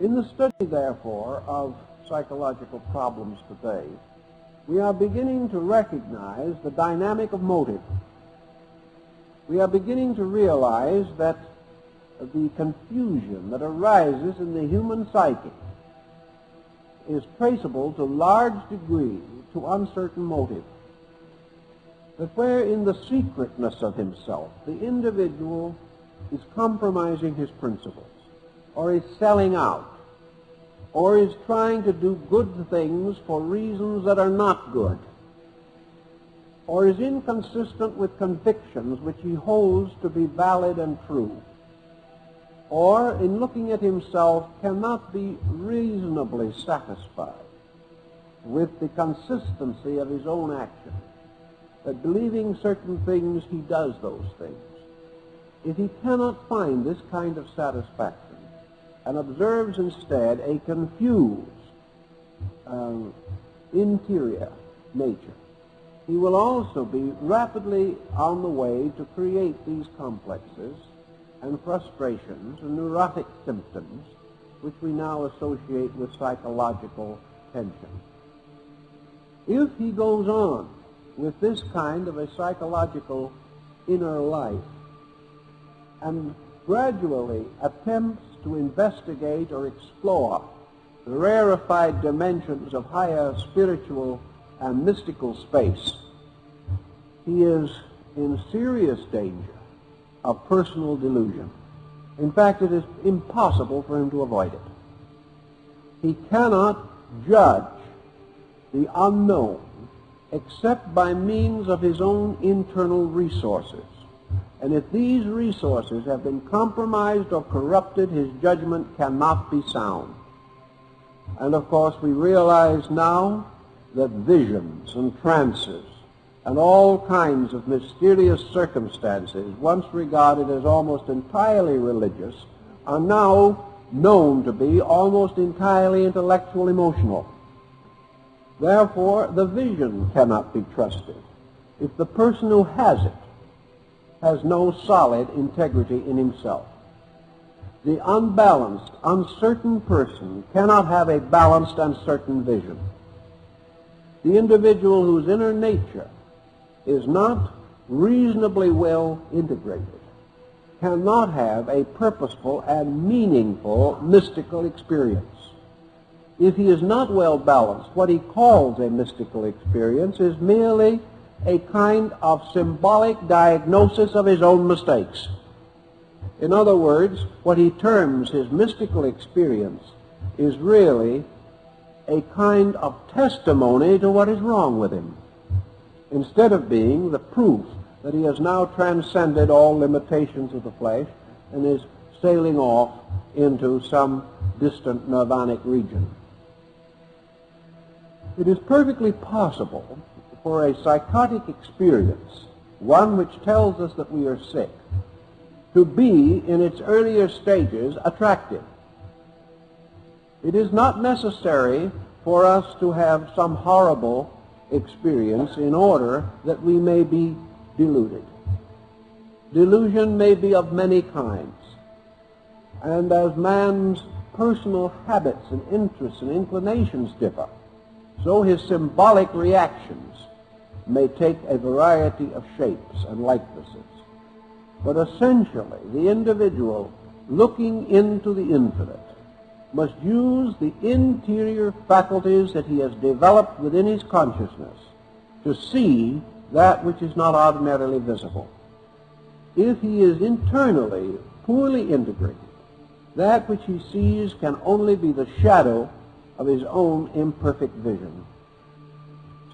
In the study, therefore, of psychological problems today, we are beginning to recognize the dynamic of motive. We are beginning to realize that the confusion that arises in the human psyche is traceable to large degree to uncertain motive. That where in the secretness of himself the individual is compromising his principles, or is selling out, or is trying to do good things for reasons that are not good, or is inconsistent with convictions which he holds to be valid and true, or in looking at himself cannot be reasonably satisfied with the consistency of his own action, that believing certain things he does those things. If he cannot find this kind of satisfaction and observes instead a confused interior nature, he will also be rapidly on the way to create these complexes and frustrations and neurotic symptoms which we now associate with psychological tension. If he goes on with this kind of a psychological inner life and gradually attempts to investigate or explore the rarefied dimensions of higher spiritual and mystical space, he is in serious danger of personal delusion. In fact, it is impossible for him to avoid it. He cannot judge the unknown except by means of his own internal resources. And if these resources have been compromised or corrupted, his judgment cannot be sound. And of course, we realize now that visions and trances and all kinds of mysterious circumstances, once regarded as almost entirely religious, are now known to be almost entirely intellectual emotional. Therefore, the vision cannot be trusted if the person who has it has no solid integrity in himself. The unbalanced, uncertain person cannot have a balanced and certain vision. The individual whose inner nature is not reasonably well integrated cannot have a purposeful and meaningful mystical experience. If he is not well balanced, what he calls a mystical experience is merely a kind of symbolic diagnosis of his own mistakes. In other words, what he terms his mystical experience is really a kind of testimony to what is wrong with him, instead of being the proof that he has now transcended all limitations of the flesh and is sailing off into some distant nirvanic region. It is perfectly possible for a psychotic experience, one which tells us that we are sick, to be in its earlier stages attractive. It is not necessary for us to have some horrible experience in order that we may be deluded. Delusion may be of many kinds, and as man's personal habits and interests and inclinations differ, so his symbolic reactions may take a variety of shapes and likenesses. But essentially, the individual looking into the infinite must use the interior faculties that he has developed within his consciousness to see that which is not ordinarily visible. If he is internally poorly integrated, that which he sees can only be the shadow of his own imperfect vision.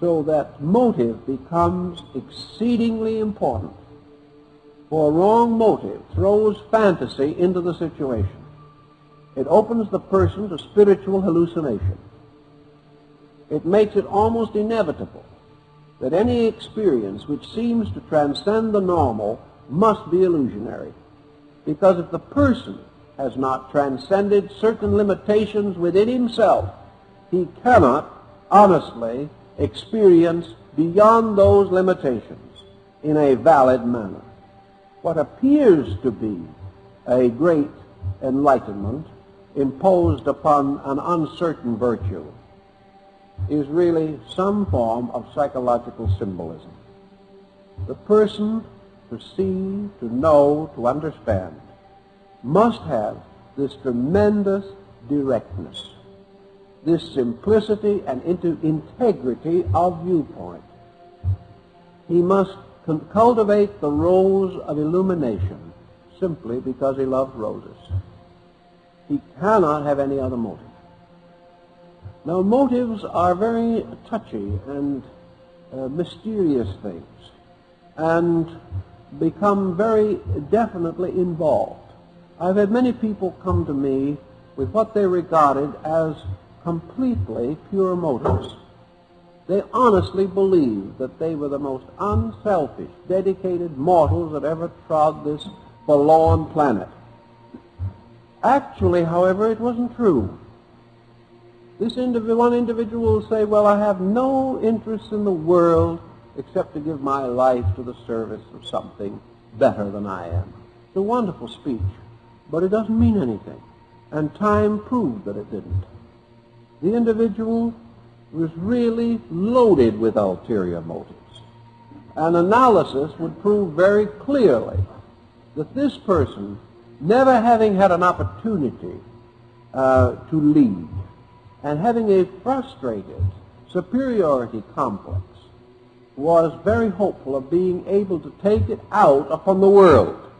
So that motive becomes exceedingly important. For a wrong motive throws fantasy into the situation. It opens the person to spiritual hallucination. It makes it almost inevitable that any experience which seems to transcend the normal must be illusionary. Because if the person has not transcended certain limitations within himself, he cannot honestly experience beyond those limitations in a valid manner. What appears to be a great enlightenment imposed upon an uncertain virtue is really some form of psychological symbolism. The person to see, to know, to understand must have this tremendous directness, this simplicity and integrity of viewpoint. He must cultivate the rose of illumination simply because he loves roses. He cannot have any other motive. Now, motives are very touchy and mysterious things and become very definitely involved. I've had many people come to me with what they regarded as completely pure motives. They honestly believed that they were the most unselfish, dedicated mortals that ever trod this forlorn planet. Actually, however, it wasn't true. This one individual will say, well, I have no interest in the world except to give my life to the service of something better than I am. It's a wonderful speech, but it doesn't mean anything. And time proved that it didn't. The individual was really loaded with ulterior motives. An analysis would prove very clearly that this person, never having had an opportunity to lead, and having a frustrated superiority complex, was very hopeful of being able to take it out upon the world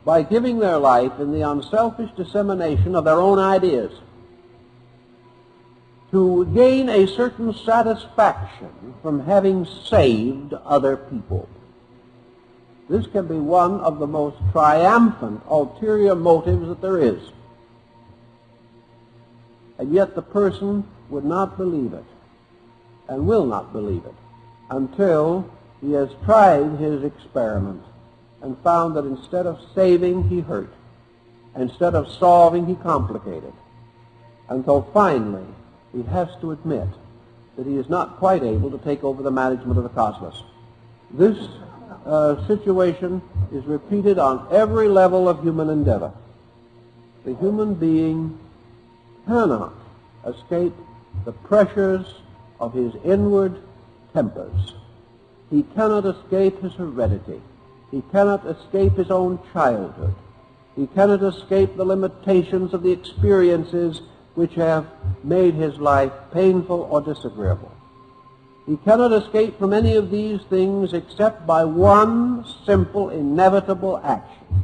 by giving their life in the unselfish dissemination of their own ideas, to gain a certain satisfaction from having saved other people. This can be one of the most triumphant ulterior motives that there is. And yet the person would not believe it, and will not believe it, until he has tried his experiment and found that instead of saving, he hurt. Instead of solving, he complicated. Until finally, he has to admit that he is not quite able to take over the management of the cosmos. This situation is repeated on every level of human endeavor. The human being cannot escape the pressures of his inward tempers. He cannot escape his heredity. He cannot escape his own childhood. He cannot escape the limitations of the experiences which have made his life painful or disagreeable. He cannot escape from any of these things except by one simple, inevitable action,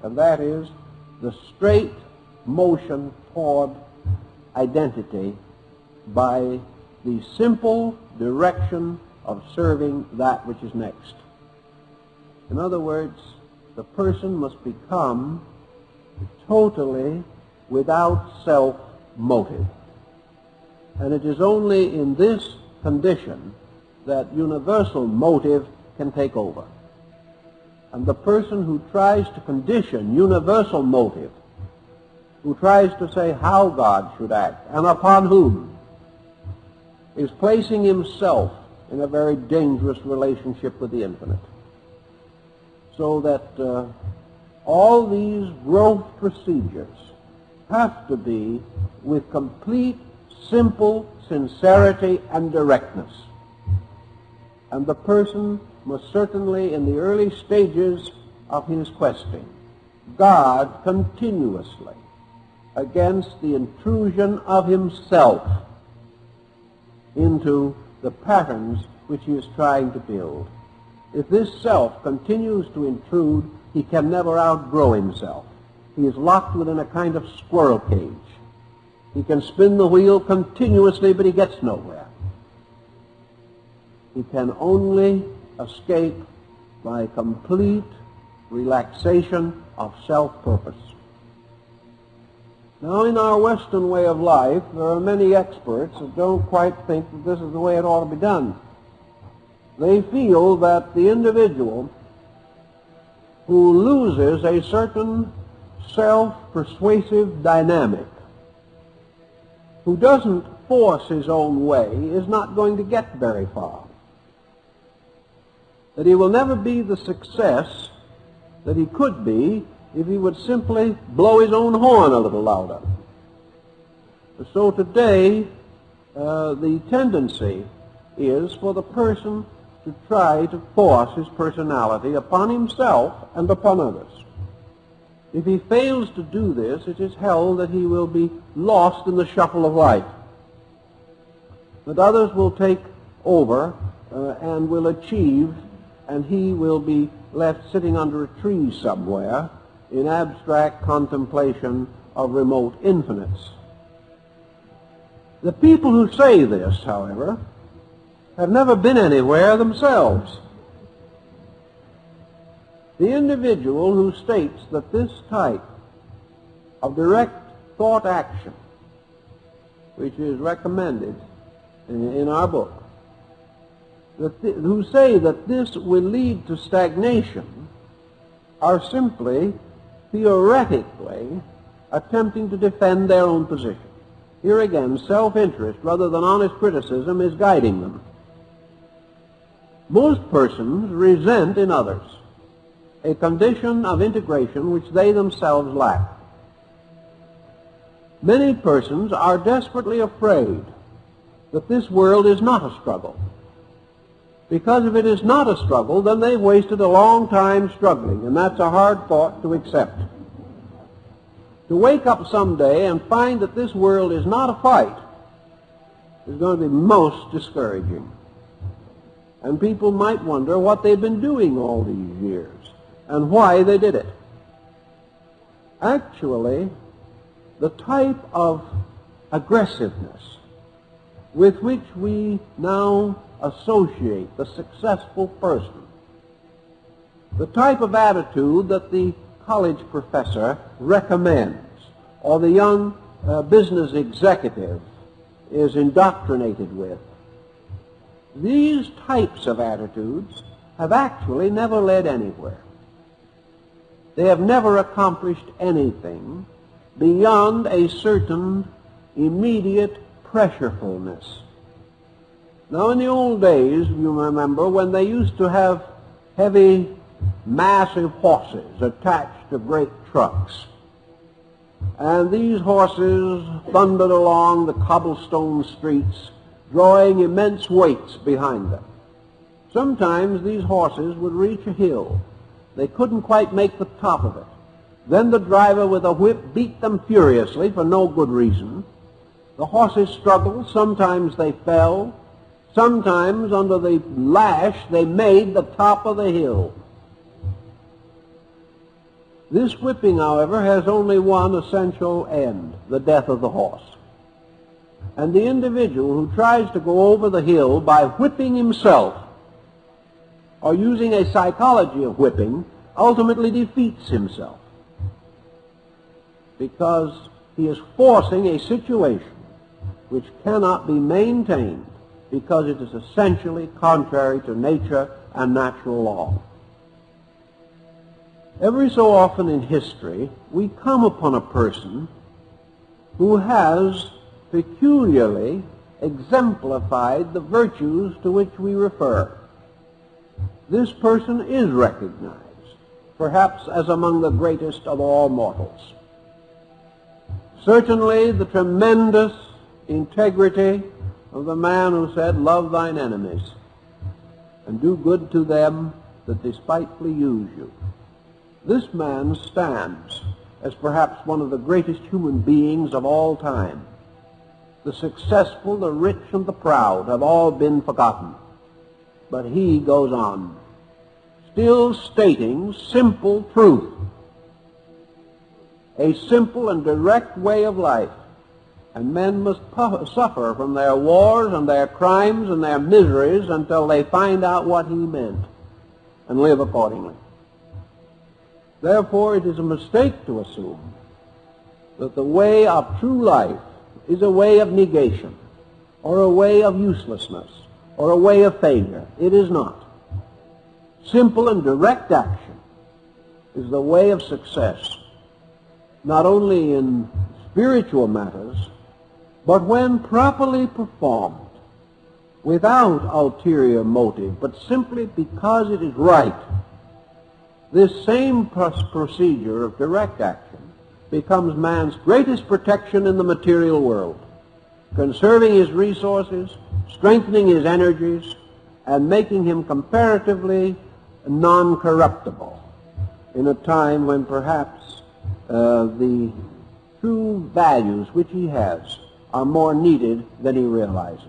and that is the straight motion toward identity by the simple direction of serving that which is next. In other words, the person must become totally without self-motive. And it is only in this condition that universal motive can take over. And the person who tries to condition universal motive, who tries to say how God should act and upon whom, is placing himself in a very dangerous relationship with the infinite. So that all these growth procedures have to be with complete, simple sincerity and directness. And the person must certainly, in the early stages of his questing, guard continuously against the intrusion of himself into the patterns which he is trying to build. If this self continues to intrude, he can never outgrow himself. He is locked within a kind of squirrel cage. He can spin the wheel continuously, but he gets nowhere. He can only escape by complete relaxation of self-purpose. Now, in our Western way of life, there are many experts that don't quite think that this is the way it ought to be done. They feel that the individual who loses a certain self-persuasive dynamic, who doesn't force his own way, is not going to get very far. That he will never be the success that he could be if he would simply blow his own horn a little louder. So today, the tendency is for the person to try to force his personality upon himself and upon others. If he fails to do this, it is held that he will be lost in the shuffle of life, that others will take over and will achieve, and he will be left sitting under a tree somewhere in abstract contemplation of remote infinites. The people who say this, however, have never been anywhere themselves. The individual who states that this type of direct thought action, which is recommended in our book, who say that this will lead to stagnation, are simply theoretically attempting to defend their own position. Here again, self-interest rather than honest criticism is guiding them. Most persons resent in others a condition of integration which they themselves lack. Many persons are desperately afraid that this world is not a struggle. Because if it is not a struggle, then they've wasted a long time struggling, and that's a hard thought to accept. To wake up someday and find that this world is not a fight is going to be most discouraging. And people might wonder what they've been doing all these years and why they did it. Actually, the type of aggressiveness with which we now associate the successful person, the type of attitude that the college professor recommends or the young business executive is indoctrinated with, these types of attitudes have actually never led anywhere. They have never accomplished anything beyond a certain immediate pressurefulness. Now, in the old days, you remember, when they used to have heavy, massive horses attached to great trucks, and these horses thundered along the cobblestone streets, drawing immense weights behind them. Sometimes these horses would reach a hill. They couldn't quite make the top of it. Then the driver with a whip beat them furiously for no good reason. The horses struggled. Sometimes they fell. Sometimes under the lash they made the top of the hill. This whipping, however, has only one essential end, the death of the horse. And the individual who tries to go over the hill by whipping himself or using a psychology of whipping ultimately defeats himself, because he is forcing a situation which cannot be maintained because it is essentially contrary to nature and natural law. Every so often in history, we come upon a person who has peculiarly exemplified the virtues to which we refer. This person is recognized, perhaps as among the greatest of all mortals. Certainly the tremendous integrity of the man who said, "Love thine enemies, and do good to them that despitefully use you." This man stands as perhaps one of the greatest human beings of all time. The successful, the rich, and the proud have all been forgotten. But he goes on, still stating simple truth, a simple and direct way of life. And men must suffer from their wars and their crimes and their miseries until they find out what he meant and live accordingly. Therefore, it is a mistake to assume that the way of true life is a way of negation or a way of uselessness or a way of failure. It is not. Simple and direct action is the way of success, not only in spiritual matters, but when properly performed, without ulterior motive, but simply because it is right, This same procedure of direct action becomes man's greatest protection in the material world, conserving his resources, strengthening his energies, and making him comparatively non-corruptible in a time when perhaps the true values which he has are more needed than he realizes.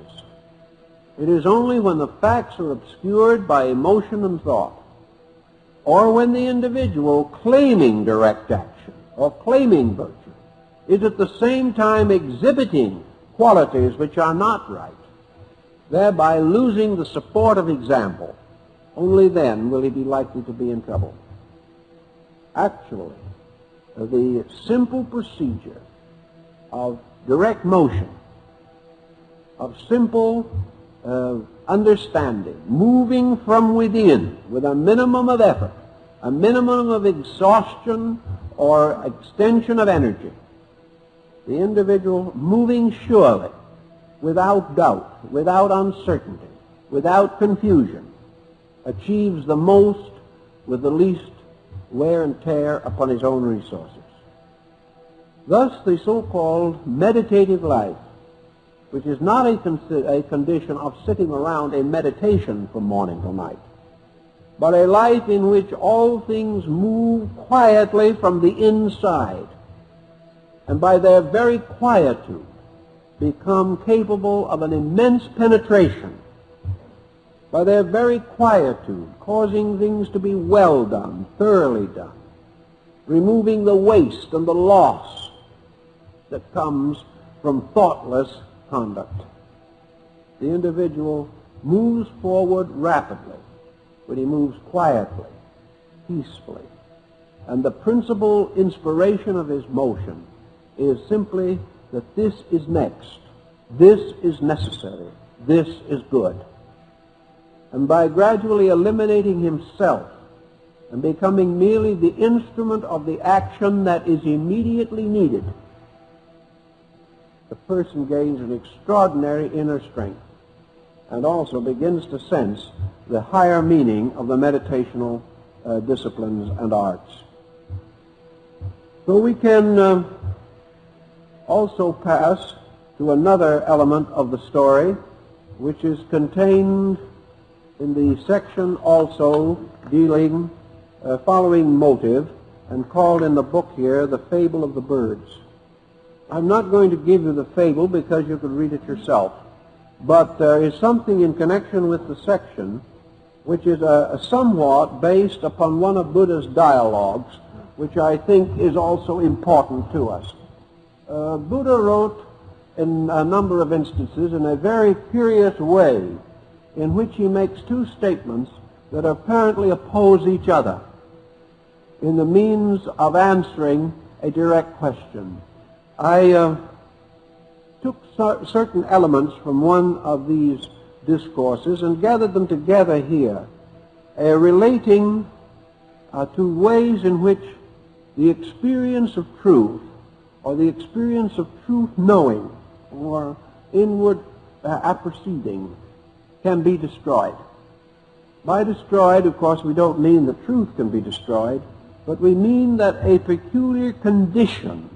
It is only when the facts are obscured by emotion and thought, or when the individual claiming direct action or claiming virtue is at the same time exhibiting qualities which are not right, thereby losing the support of example, only then will he be likely to be in trouble. Actually, the simple procedure of direct motion, of simple understanding, moving from within with a minimum of effort, a minimum of exhaustion or extension of energy, the individual moving surely, without doubt, without uncertainty, without confusion, achieves the most with the least wear and tear upon his own resources. Thus, the so-called meditative life, which is not a condition of sitting around in meditation from morning till night, but a life in which all things move quietly from the inside, and by their very quietude become capable of an immense penetration, by their very quietude causing things to be well done, thoroughly done, removing the waste and the loss that comes from thoughtless conduct. The individual moves forward rapidly, but he moves quietly, peacefully. And the principal inspiration of his motion is simply that this is next, this is necessary, this is good. And by gradually eliminating himself and becoming merely the instrument of the action that is immediately needed, the person gains an extraordinary inner strength and also begins to sense the higher meaning of the meditational disciplines and arts. So we can also pass to another element of the story, which is contained in the section also dealing, following motive, and called in the book here, The Fable of the Birds. I'm not going to give you the fable because you could read it yourself, but there is something in connection with the section which is somewhat based upon one of Buddha's dialogues, which I think is also important to us. Buddha wrote in a number of instances in a very curious way in which he makes two statements that apparently oppose each other in the means of answering a direct question. I took certain elements from one of these discourses and gathered them together here, relating to ways in which the experience of truth, or the experience of truth knowing, or inward apperceiving, can be destroyed. By destroyed, of course, we don't mean that truth can be destroyed, but we mean that a peculiar condition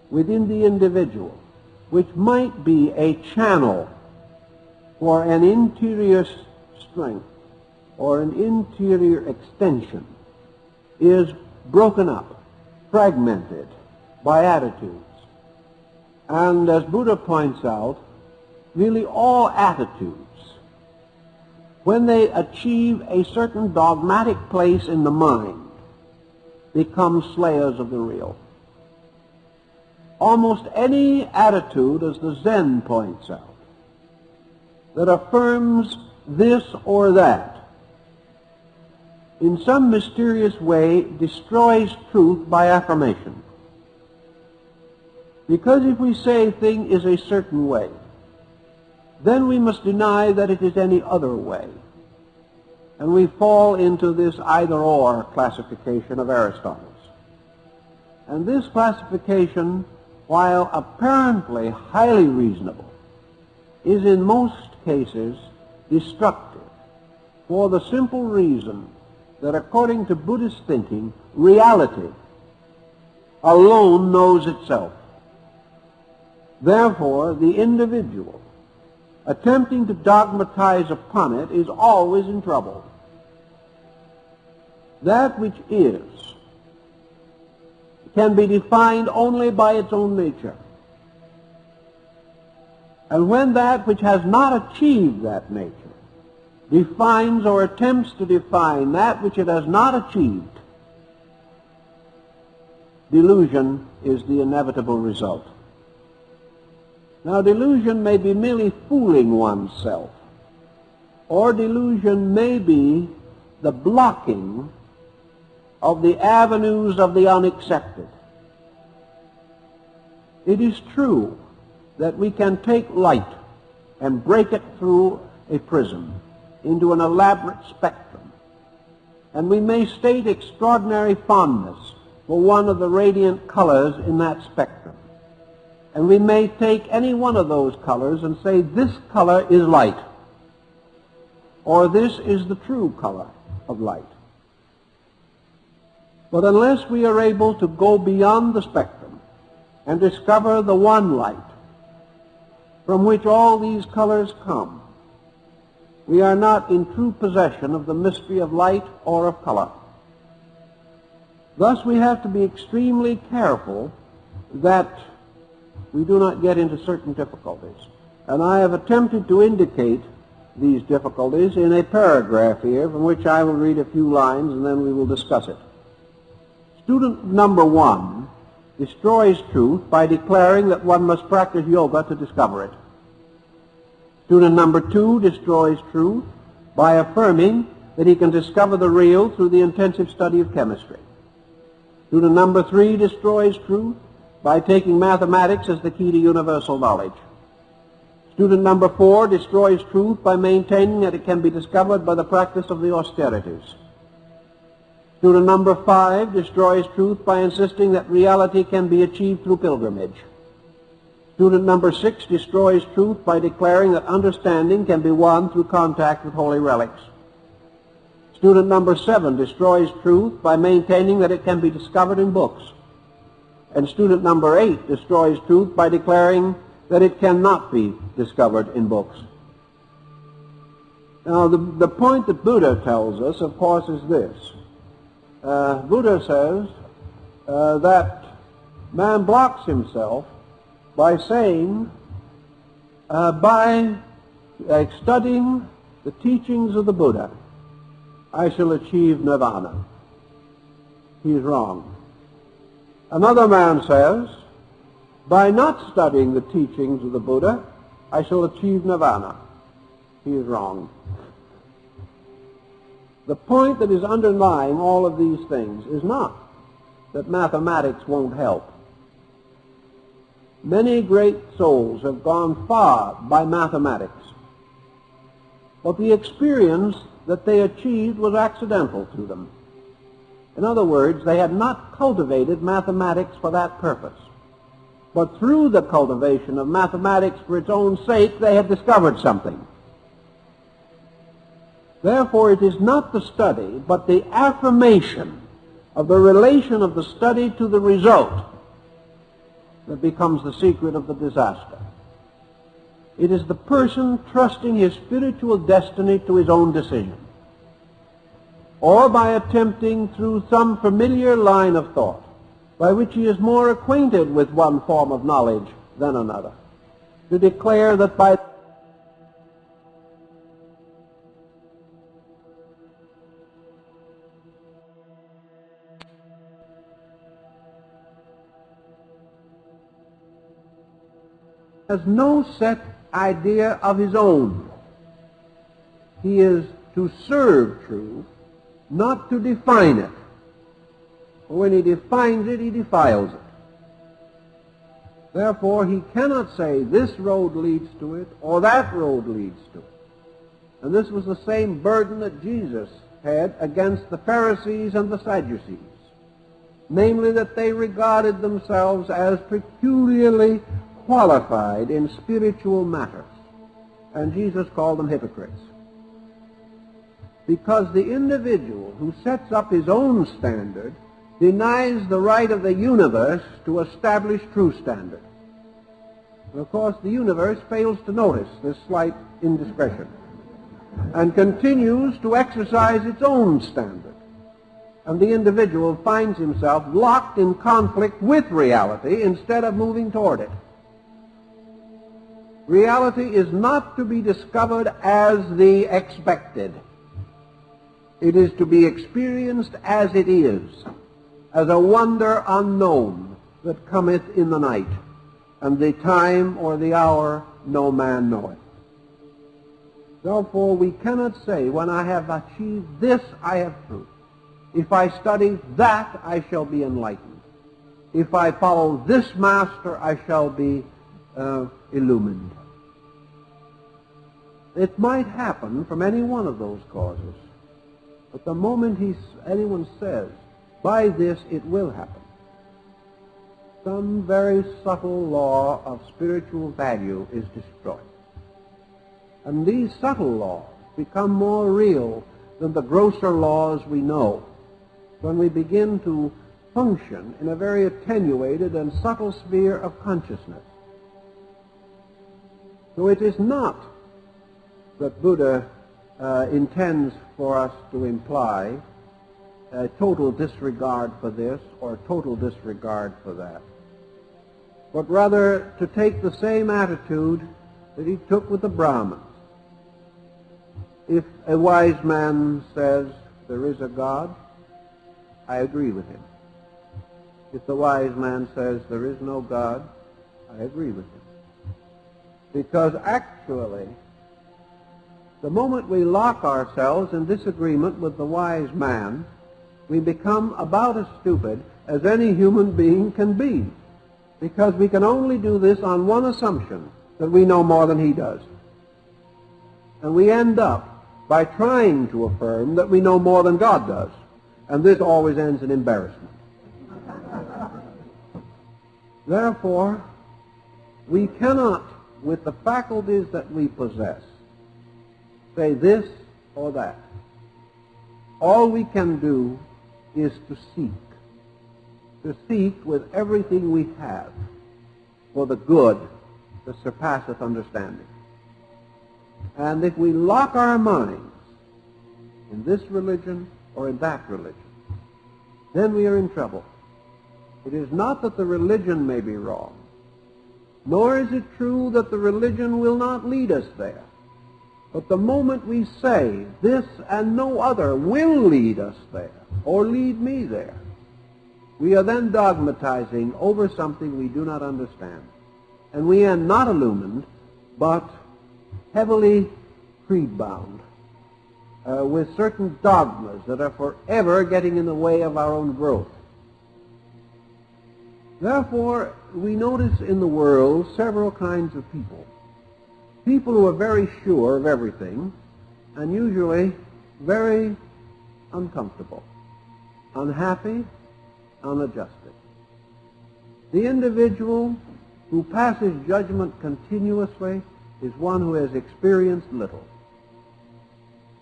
within the individual, which might be a channel for an interior strength or an interior extension, is broken up, fragmented by attitudes. And as Buddha points out, nearly all attitudes, when they achieve a certain dogmatic place in the mind, become slayers of the real. Almost any attitude, as the Zen points out, that affirms this or that, in some mysterious way destroys truth by affirmation. Because if we say a thing is a certain way, then we must deny that it is any other way. And we fall into this either-or classification of Aristotle's. And this classification, while apparently highly reasonable, is in most cases destructive, for the simple reason that according to Buddhist thinking, reality alone knows itself. Therefore, the individual attempting to dogmatize upon it is always in trouble. That which is can be defined only by its own nature. And when that which has not achieved that nature defines or attempts to define that which it has not achieved, delusion is the inevitable result. Now, delusion may be merely fooling oneself, or delusion may be the blocking of the avenues of the unaccepted. It is true that we can take light and break it through a prism into an elaborate spectrum, and we may state extraordinary fondness for one of the radiant colors in that spectrum. And we may take any one of those colors and say, this color is light, or this is the true color of light. But unless we are able to go beyond the spectrum and discover the one light from which all these colors come, we are not in true possession of the mystery of light or of color. Thus we have to be extremely careful that we do not get into certain difficulties. And I have attempted to indicate these difficulties in a paragraph here, from which I will read a few lines and then we will discuss it. Student number 1 destroys truth by declaring that one must practice yoga to discover it. Student number 2 destroys truth by affirming that he can discover the real through the intensive study of chemistry. Student number 3 destroys truth by taking mathematics as the key to universal knowledge. Student number 4 destroys truth by maintaining that it can be discovered by the practice of the austerities. Student number 5 destroys truth by insisting that reality can be achieved through pilgrimage. Student number 6 destroys truth by declaring that understanding can be won through contact with holy relics. Student number 7 destroys truth by maintaining that it can be discovered in books. And student number 8 destroys truth by declaring that it cannot be discovered in books. Now, the point that Buddha tells us, of course, is this. Buddha says that man blocks himself by saying, by studying the teachings of the Buddha, I shall achieve nirvana. He is wrong. Another man says, by not studying the teachings of the Buddha, I shall achieve nirvana. He is wrong. The point that is underlying all of these things is not that mathematics won't help. Many great souls have gone far by mathematics, but the experience that they achieved was accidental to them. In other words, they had not cultivated mathematics for that purpose. But through the cultivation of mathematics for its own sake, they had discovered something. Therefore, it is not the study, but the affirmation of the relation of the study to the result that becomes the secret of the disaster. It is the person trusting his spiritual destiny to his own decision, or by attempting through some familiar line of thought by which he is more acquainted with one form of knowledge than another, to declare that by has no set idea of his own. He is to serve truth, not to define it. When he defines it, he defiles it. Therefore, he cannot say this road leads to it or that road leads to it. And this was the same burden that Jesus had against the Pharisees and the Sadducees, namely that they regarded themselves as peculiarly qualified in spiritual matters, and Jesus called them hypocrites. because the individual who sets up his own standard denies the right of the universe to establish true standard. And of course, the universe fails to notice this slight indiscretion and continues to exercise its own standard. And the individual finds himself locked in conflict with reality instead of moving toward it. Reality is not to be discovered as the expected. It is to be experienced as it is, as a wonder unknown that cometh in the night, and the time or the hour no man knoweth. Therefore, we cannot say, when I have achieved this, I have truth. If I study that, I shall be enlightened. If I follow this master, I shall be illumined. It might happen from any one of those causes. But the moment anyone says, by this it will happen, some very subtle law of spiritual value is destroyed. And these subtle laws become more real than the grosser laws we know when we begin to function in a very attenuated and subtle sphere of consciousness. So it is not that Buddha intends for us to imply a total disregard for this or total disregard for that, but rather to take the same attitude that he took with the Brahmins. If a wise man says there is a God, I agree with him. If the wise man says there is no God, I agree with him. Because actually, the moment we lock ourselves in disagreement with the wise man, we become about as stupid as any human being can be, because we can only do this on one assumption, that we know more than he does. And we end up by trying to affirm that we know more than God does, and this always ends in embarrassment. Therefore, we cannot, with the faculties that we possess, say this or that. All we can do is to seek with everything we have for the good that surpasseth understanding. And if we lock our minds in this religion or in that religion, then we are in trouble. It is not that the religion may be wrong, nor is it true that the religion will not lead us there. But the moment we say, this and no other will lead us there, or lead me there, we are then dogmatizing over something we do not understand. And we are not illumined, but heavily creed-bound, with certain dogmas that are forever getting in the way of our own growth. Therefore, we notice in the world several kinds of people. People who are very sure of everything, and usually very uncomfortable, unhappy, unadjusted. The individual who passes judgment continuously is one who has experienced little.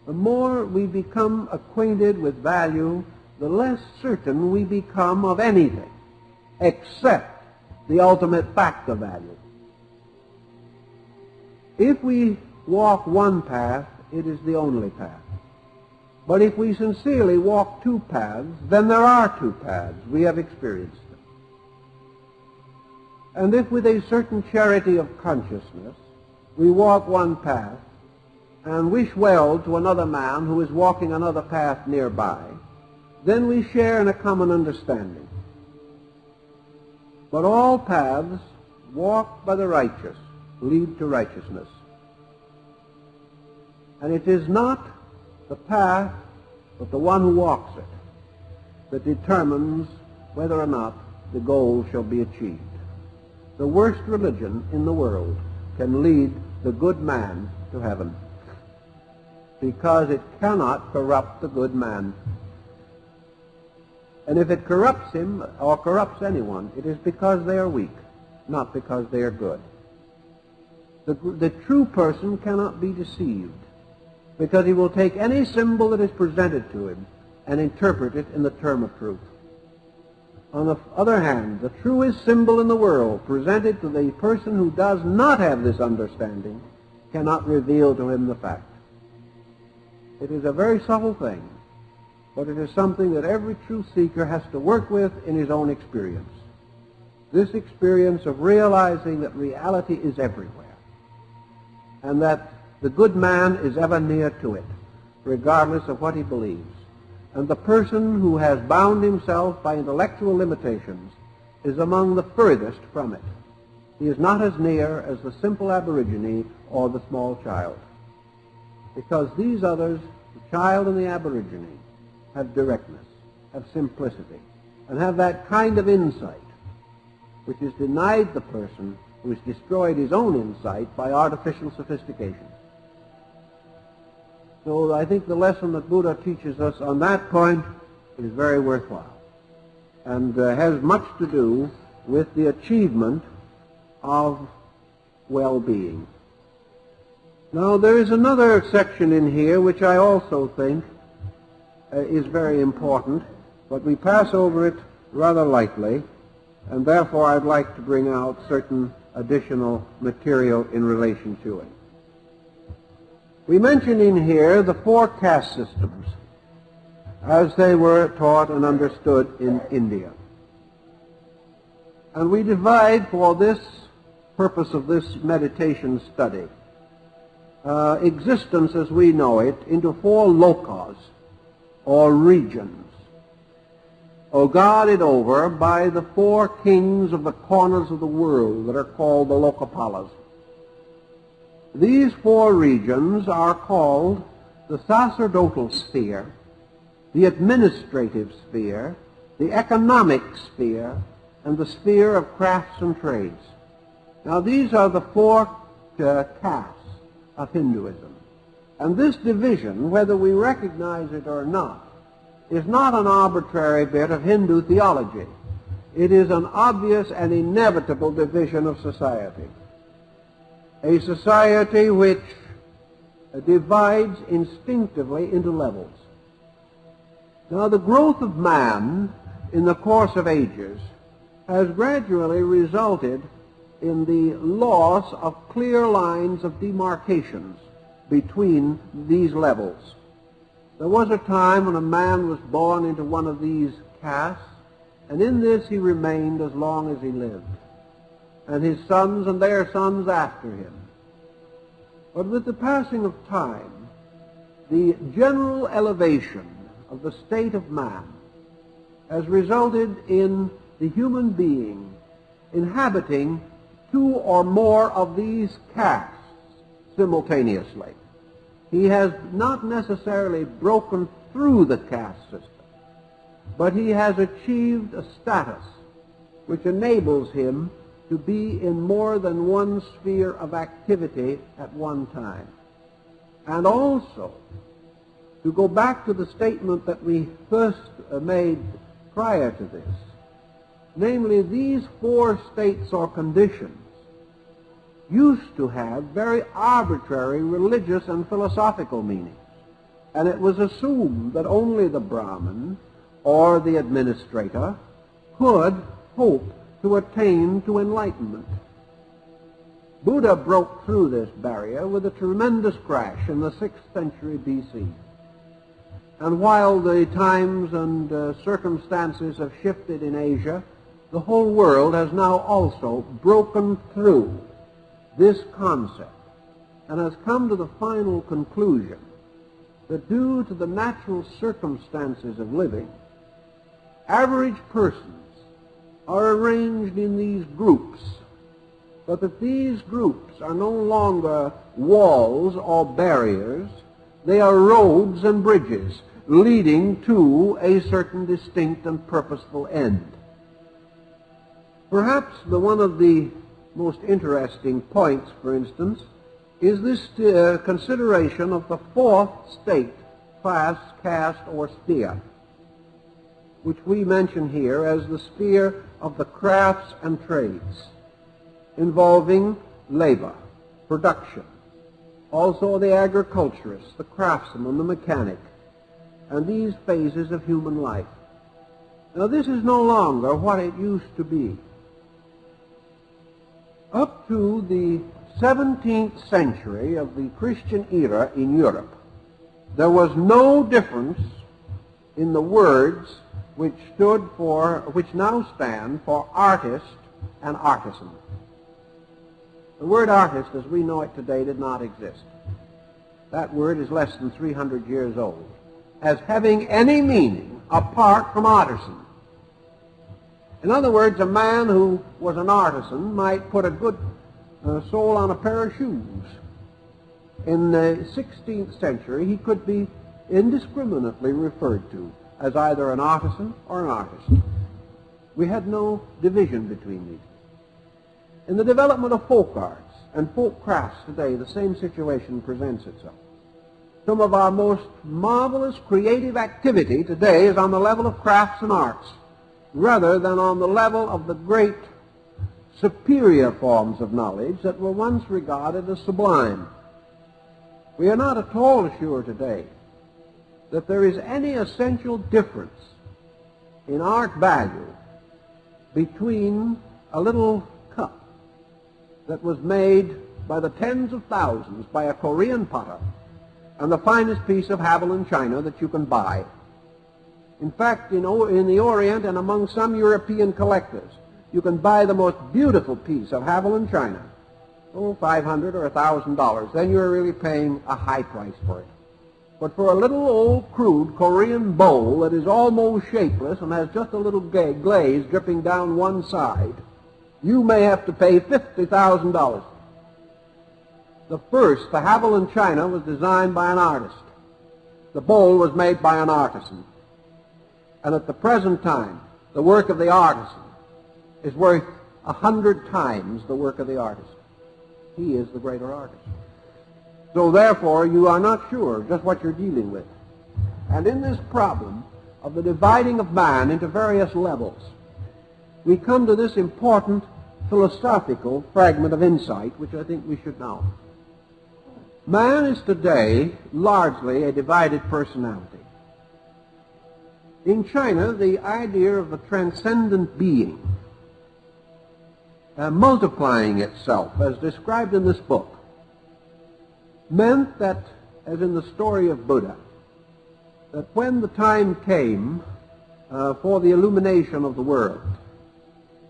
The more we become acquainted with value, the less certain we become of anything except the ultimate fact of value. If we walk one path, it is the only path. But if we sincerely walk two paths, then there are two paths. We have experienced them. And if with a certain charity of consciousness we walk one path and wish well to another man who is walking another path nearby, then we share in a common understanding. But all paths walked by the righteous lead to righteousness. And it is not the path, but the one who walks it, that determines whether or not the goal shall be achieved. The worst religion in the world can lead the good man to heaven, because it cannot corrupt the good man. And if it corrupts him or corrupts anyone, it is because they are weak, not because they are good. The true person cannot be deceived. because he will take any symbol that is presented to him and interpret it in the term of truth. On the other hand, the truest symbol in the world presented to the person who does not have this understanding cannot reveal to him the fact. It is a very subtle thing, but it is something that every truth seeker has to work with in his own experience. This experience of realizing that reality is everywhere, and that the good man is ever near to it, regardless of what he believes. And the person who has bound himself by intellectual limitations is among the furthest from it. He is not as near as the simple aborigine or the small child, because these others, the child and the aborigine, have directness, have simplicity, and have that kind of insight which is denied the person who has destroyed his own insight by artificial sophistication. So I think the lesson that Buddha teaches us on that point is very worthwhile and has much to do with the achievement of well-being. Now, there is another section in here which I also think is very important, but we pass over it rather lightly, and therefore I'd like to bring out certain additional material in relation to it. We mention in here the 4 caste systems as they were taught and understood in India. And we divide, for this purpose of this meditation study, existence as we know it into 4 lokas, or regions, guarded over by the 4 kings of the corners of the world that are called the Lokapalas. These 4 regions are called the sacerdotal sphere, the administrative sphere, the economic sphere, and the sphere of crafts and trades. Now, these are the 4 castes of Hinduism. And this division, whether we recognize it or not, is not an arbitrary bit of Hindu theology. It is an obvious and inevitable division of society. A society which divides instinctively into levels. Now, the growth of man in the course of ages has gradually resulted in the loss of clear lines of demarcations between these levels. There was a time when a man was born into one of these castes, and in this he remained as long as he lived, and his sons and their sons after him. But with the passing of time, the general elevation of the state of man has resulted in the human being inhabiting 2 or more of these castes simultaneously. He has not necessarily broken through the caste system, but he has achieved a status which enables him to be in more than one sphere of activity at one time. And also, to go back to the statement that we first made prior to this, namely, these 4 states or conditions used to have very arbitrary religious and philosophical meanings, and it was assumed that only the Brahmin or the administrator could hope to attain to enlightenment. Buddha broke through this barrier with a tremendous crash in the 6th century B.C. And while the times and circumstances have shifted in Asia, the whole world has now also broken through this concept and has come to the final conclusion that due to the natural circumstances of living, average persons are arranged in these groups, but that these groups are no longer walls or barriers, they are roads and bridges leading to a certain distinct and purposeful end. Perhaps one of the most interesting points, for instance, is this consideration of the 4th state, class, caste, or sphere, which we mention here as the sphere of the crafts and trades, involving labor, production, also the agriculturist, the craftsman, the mechanic, and these phases of human life. Now, this is no longer what it used to be. Up to the 17th century of the Christian era in Europe, there was no difference in the words which now stand for artist and artisan. The word artist, as we know it today, did not exist. That word is less than 300 years old, as having any meaning apart from artisan. In other words, a man who was an artisan might put a good sole on a pair of shoes. In the 16th century, he could be indiscriminately referred to as either an artisan or an artist. We had no division between these. In the development of folk arts and folk crafts today, the same situation presents itself. Some of our most marvelous creative activity today is on the level of crafts and arts, rather than on the level of the great superior forms of knowledge that were once regarded as sublime. We are not at all sure today that there is any essential difference in art value between a little cup that was made by the tens of thousands by a Korean potter and the finest piece of Haviland china that you can buy. In fact, in the Orient and among some European collectors, you can buy the most beautiful piece of Haviland china, $500 or $1,000. Then you're really paying a high price for it. But for a little old crude Korean bowl that is almost shapeless and has just a little glaze dripping down one side, you may have to pay $50,000. The Haviland china, was designed by an artist. The bowl was made by an artisan. And at the present time, the work of the artisan is worth 100 times the work of the artist. He is the greater artist. So therefore, you are not sure just what you're dealing with. And in this problem of the dividing of man into various levels, we come to this important philosophical fragment of insight, which I think we should know. Man is today largely a divided personality. In China, the idea of the transcendent being multiplying itself, as described in this book, meant that, as in the story of Buddha, that when the time came for the illumination of the world,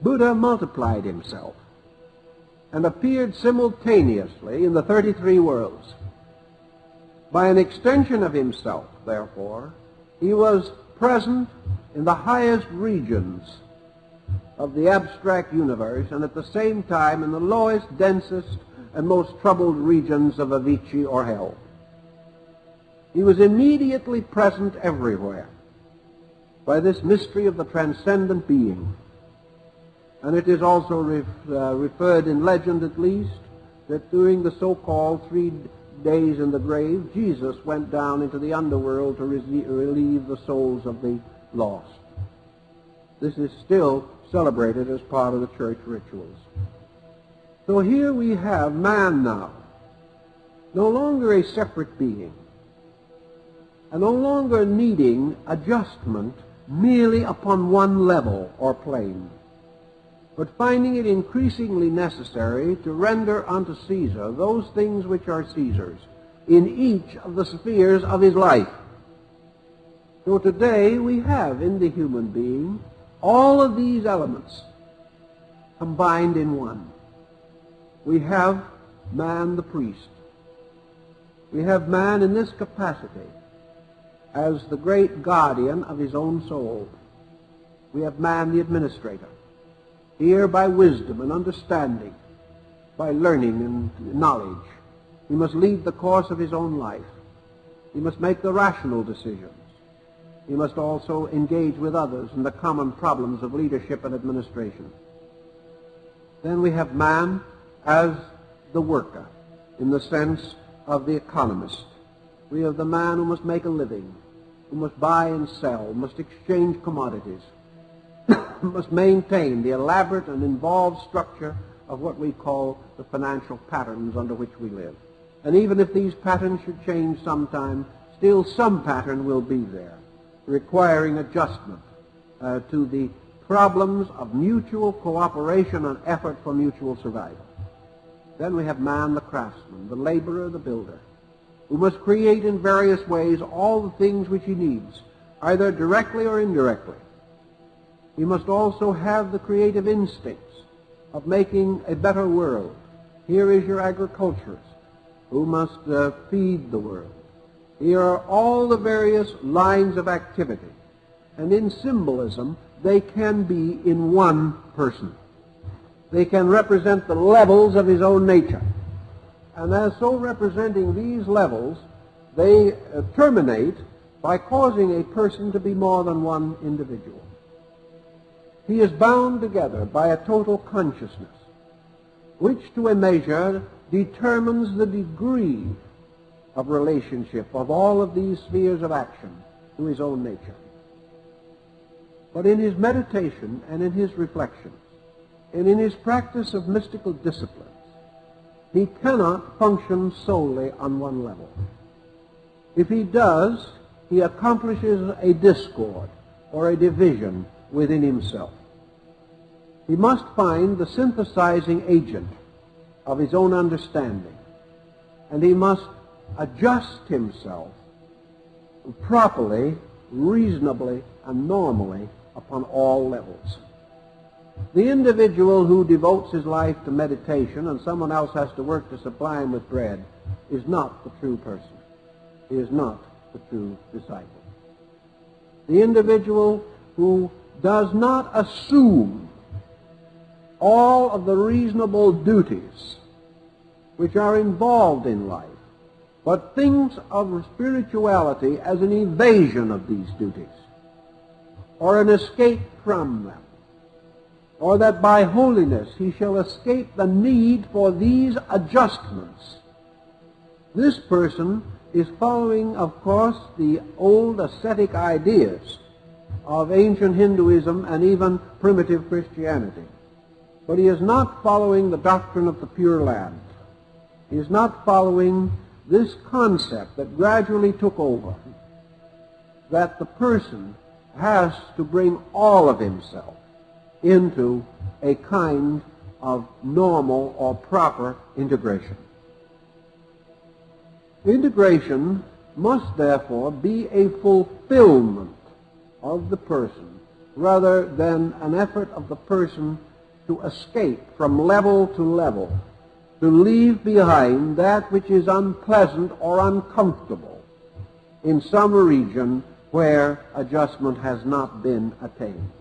Buddha multiplied himself and appeared simultaneously in the 33 worlds. By an extension of himself, therefore, he was present in the highest regions of the abstract universe, and at the same time in the lowest, densest, and most troubled regions of Avicii or hell. He was immediately present everywhere by this mystery of the transcendent being. And it is also referred in legend, at least, that during the so-called 3 days in the grave, Jesus went down into the underworld to relieve the souls of the lost. This is still celebrated as part of the church rituals. So here we have man now, no longer a separate being, and no longer needing adjustment merely upon one level or plane, but finding it increasingly necessary to render unto Caesar those things which are Caesar's in each of the spheres of his life. So today we have in the human being all of these elements combined in one. We have man the priest. We have man in this capacity as the great guardian of his own soul. We have man the administrator, here by wisdom and understanding, by learning and knowledge. He must lead the course of his own life. He must make the rational decisions. He must also engage with others in the common problems of leadership and administration. Then we have man as the worker, in the sense of the economist. We have the man who must make a living, who must buy and sell, must exchange commodities, must maintain the elaborate and involved structure of what we call the financial patterns under which we live. And even if these patterns should change sometime, still some pattern will be there, requiring adjustment to the problems of mutual cooperation and effort for mutual survival. Then we have man, the craftsman, the laborer, the builder, who must create in various ways all the things which he needs, either directly or indirectly. He must also have the creative instincts of making a better world. Here is your agriculturist, who must feed the world. Here are all the various lines of activity. And in symbolism, they can be in one person. They can represent the levels of his own nature. And as so representing these levels, they terminate by causing a person to be more than one individual. He is bound together by a total consciousness, which to a measure determines the degree of relationship of all of these spheres of action to his own nature. But in his meditation and in his reflections, and in his practice of mystical disciplines, he cannot function solely on one level. If he does, he accomplishes a discord or a division within himself. He must find the synthesizing agent of his own understanding, and he must adjust himself properly, reasonably, and normally upon all levels. The individual who devotes his life to meditation and someone else has to work to supply him with bread is not the true person. He is not the true disciple. The individual who does not assume all of the reasonable duties which are involved in life, but thinks of spirituality as an evasion of these duties, or an escape from them, or that by holiness he shall escape the need for these adjustments. This person is following, of course, the old ascetic ideas of ancient Hinduism and even primitive Christianity. But he is not following the doctrine of the Pure Land. He is not following this concept that gradually took over, that the person has to bring all of himself into a kind of normal or proper integration. Integration must therefore be a fulfillment of the person rather than an effort of the person to escape from level to level, to leave behind that which is unpleasant or uncomfortable in some region where adjustment has not been attained.